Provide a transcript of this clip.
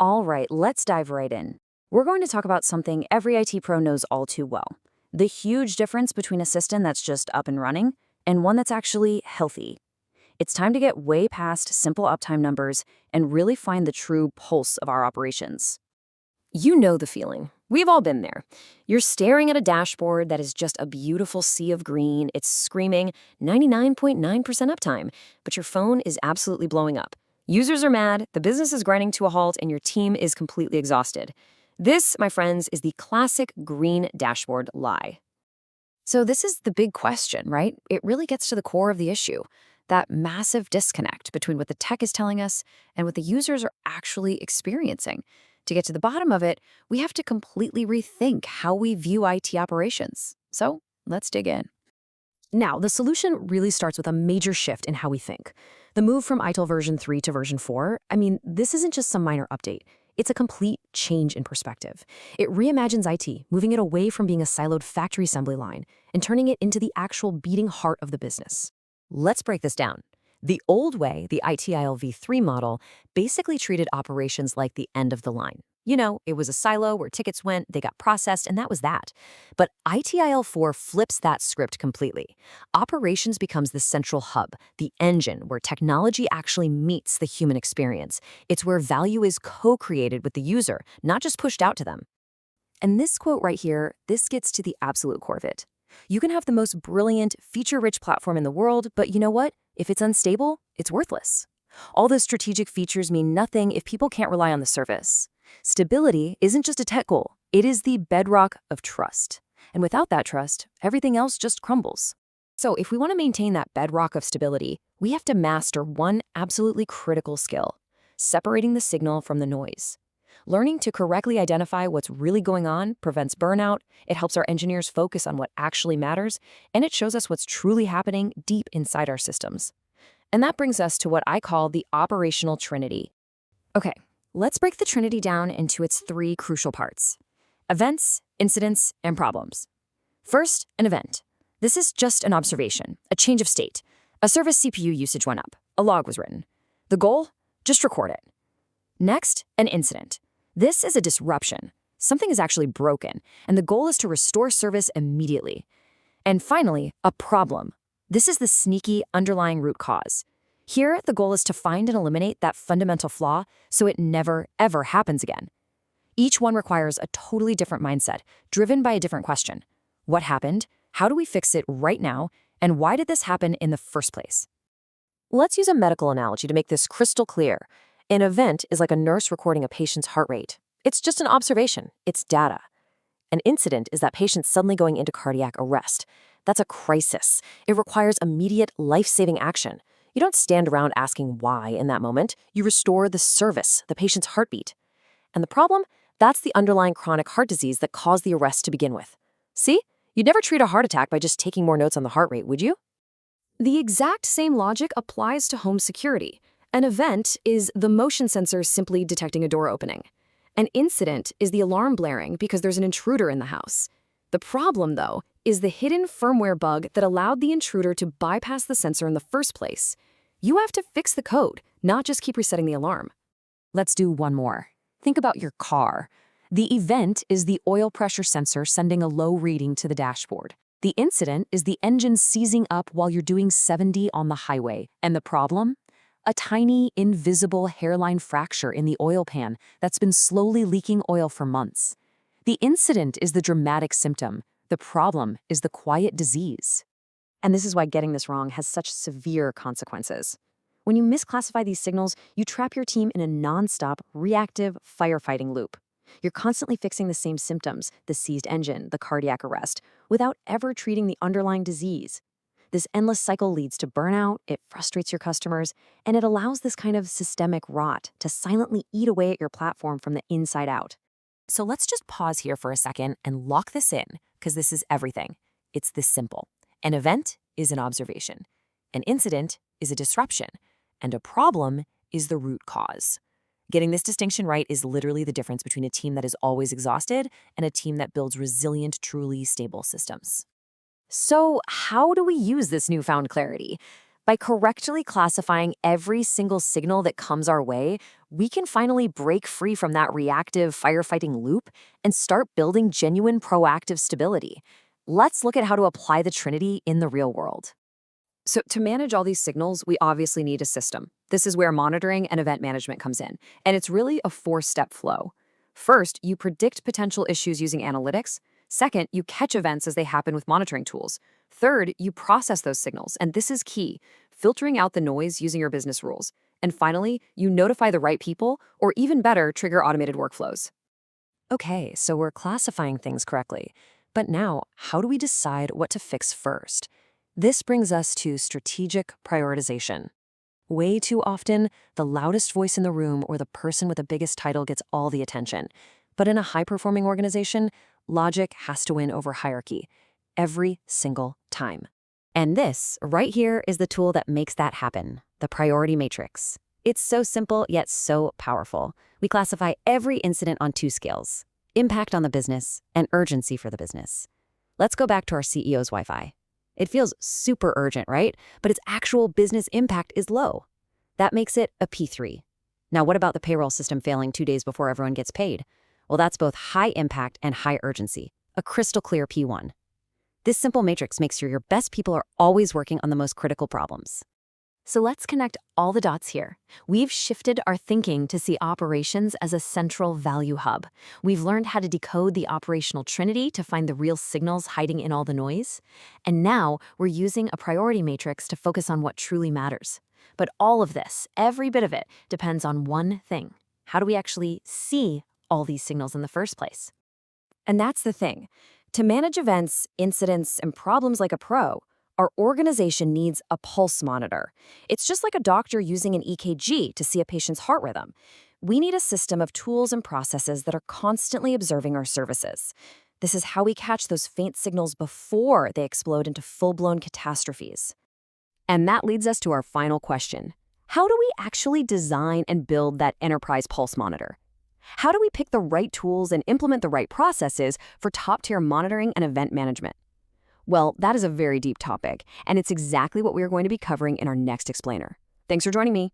All right, let's dive right in. We're going to talk about something every IT pro knows all too well. The huge difference between a system that's just up and running and one that's actually healthy. It's time to get way past simple uptime numbers and really find the true pulse of our operations. You know the feeling. We've all been there. You're staring at a dashboard that is just a beautiful sea of green. It's screaming 99.9% uptime, but your phone is absolutely blowing up. Users are mad, the business is grinding to a halt, and your team is completely exhausted. This, my friends, is the classic green dashboard lie. So this is the big question, right? It really gets to the core of the issue. That massive disconnect between what the tech is telling us and what the users are actually experiencing. To get to the bottom of it, we have to completely rethink how we view IT operations. So let's dig in. Now, the solution really starts with a major shift in how we think. The move from ITIL version 3 to version 4, this isn't just some minor update. It's a complete change in perspective. It reimagines IT, moving it away from being a siloed factory assembly line and turning it into the actual beating heart of the business. Let's break this down. The old way, the ITIL v3 model, basically treated operations like the end of the line. You know, it was a silo where tickets went, they got processed, and that was that. But ITIL 4 flips that script completely. Operations becomes the central hub, the engine where technology actually meets the human experience. It's where value is co-created with the user, not just pushed out to them. And this quote right here, this gets to the absolute core of it. You can have the most brilliant, feature-rich platform in the world, but you know what? If it's unstable, it's worthless. All those strategic features mean nothing if people can't rely on the service. Stability isn't just a tech goal, it is the bedrock of trust. And without that trust, everything else just crumbles. So if we want to maintain that bedrock of stability, we have to master one absolutely critical skill: separating the signal from the noise. Learning to correctly identify what's really going on prevents burnout, it helps our engineers focus on what actually matters, and it shows us what's truly happening deep inside our systems. And that brings us to what I call the Operational Trinity. Okay, let's break the Trinity down into its three crucial parts: events, incidents, and problems. First, an event. This is just an observation, a change of state. A service CPU usage went up, a log was written. The goal? Just record it. Next, an incident. This is a disruption. Something is actually broken, and the goal is to restore service immediately. And finally, a problem. This is the sneaky underlying root cause. Here, the goal is to find and eliminate that fundamental flaw so it never, ever happens again. Each one requires a totally different mindset, driven by a different question. What happened? How do we fix it right now? And why did this happen in the first place? Let's use a medical analogy to make this crystal clear. An event is like a nurse recording a patient's heart rate. It's just an observation. It's data. An incident is that patient suddenly going into cardiac arrest. That's a crisis. It requires immediate, life-saving action. You don't stand around asking why in that moment. You restore the service, the patient's heartbeat. And the problem? That's the underlying chronic heart disease that caused the arrest to begin with. See? You'd never treat a heart attack by just taking more notes on the heart rate, would you? The exact same logic applies to home security. An event is the motion sensor simply detecting a door opening. An incident is the alarm blaring because there's an intruder in the house. The problem, though, is the hidden firmware bug that allowed the intruder to bypass the sensor in the first place. You have to fix the code, not just keep resetting the alarm. Let's do one more. Think about your car. The event is the oil pressure sensor sending a low reading to the dashboard. The incident is the engine seizing up while you're doing 70 on the highway. And the problem? A tiny, invisible hairline fracture in the oil pan that's been slowly leaking oil for months. The incident is the dramatic symptom. The problem is the quiet disease. And this is why getting this wrong has such severe consequences. When you misclassify these signals, you trap your team in a nonstop, reactive firefighting loop. You're constantly fixing the same symptoms, the seized engine, the cardiac arrest, without ever treating the underlying disease. This endless cycle leads to burnout, it frustrates your customers, and it allows this kind of systemic rot to silently eat away at your platform from the inside out. So let's just pause here for a second and lock this in, because this is everything. It's this simple. An event is an observation. An incident is a disruption. And a problem is the root cause. Getting this distinction right is literally the difference between a team that is always exhausted and a team that builds resilient, truly stable systems. So how do we use this newfound clarity? By correctly classifying every single signal that comes our way, we can finally break free from that reactive firefighting loop and start building genuine proactive stability. Let's look at how to apply the Trinity in the real world. So to manage all these signals, we obviously need a system. This is where monitoring and event management comes in, and it's really a four-step flow. First, you predict potential issues using analytics. Second, you catch events as they happen with monitoring tools. Third, you process those signals, and this is key, filtering out the noise using your business rules. And finally, you notify the right people, or even better, trigger automated workflows. Okay, so we're classifying things correctly. But now, how do we decide what to fix first? This brings us to strategic prioritization. Way too often, the loudest voice in the room or the person with the biggest title gets all the attention. But in a high-performing organization, logic has to win over hierarchy. Every single time. And this, right here, is the tool that makes that happen, the priority matrix. It's so simple, yet so powerful. We classify every incident on two scales: impact on the business and urgency for the business. Let's go back to our CEO's Wi-Fi. It feels super urgent, right? But its actual business impact is low. That makes it a P3. Now, what about the payroll system failing 2 days before everyone gets paid? Well, that's both high impact and high urgency, a crystal clear P1. This simple matrix makes sure your best people are always working on the most critical problems. So let's connect all the dots here. We've shifted our thinking to see operations as a central value hub. We've learned how to decode the operational trinity to find the real signals hiding in all the noise. And now we're using a priority matrix to focus on what truly matters. But all of this, every bit of it, depends on one thing. How do we actually see all these signals in the first place? And that's the thing. To manage events, incidents, and problems like a pro, our organization needs a pulse monitor. It's just like a doctor using an EKG to see a patient's heart rhythm. We need a system of tools and processes that are constantly observing our services. This is how we catch those faint signals before they explode into full-blown catastrophes. And that leads us to our final question. How do we actually design and build that enterprise pulse monitor? How do we pick the right tools and implement the right processes for top-tier monitoring and event management? Well, that is a very deep topic, and it's exactly what we are going to be covering in our next explainer. Thanks for joining me.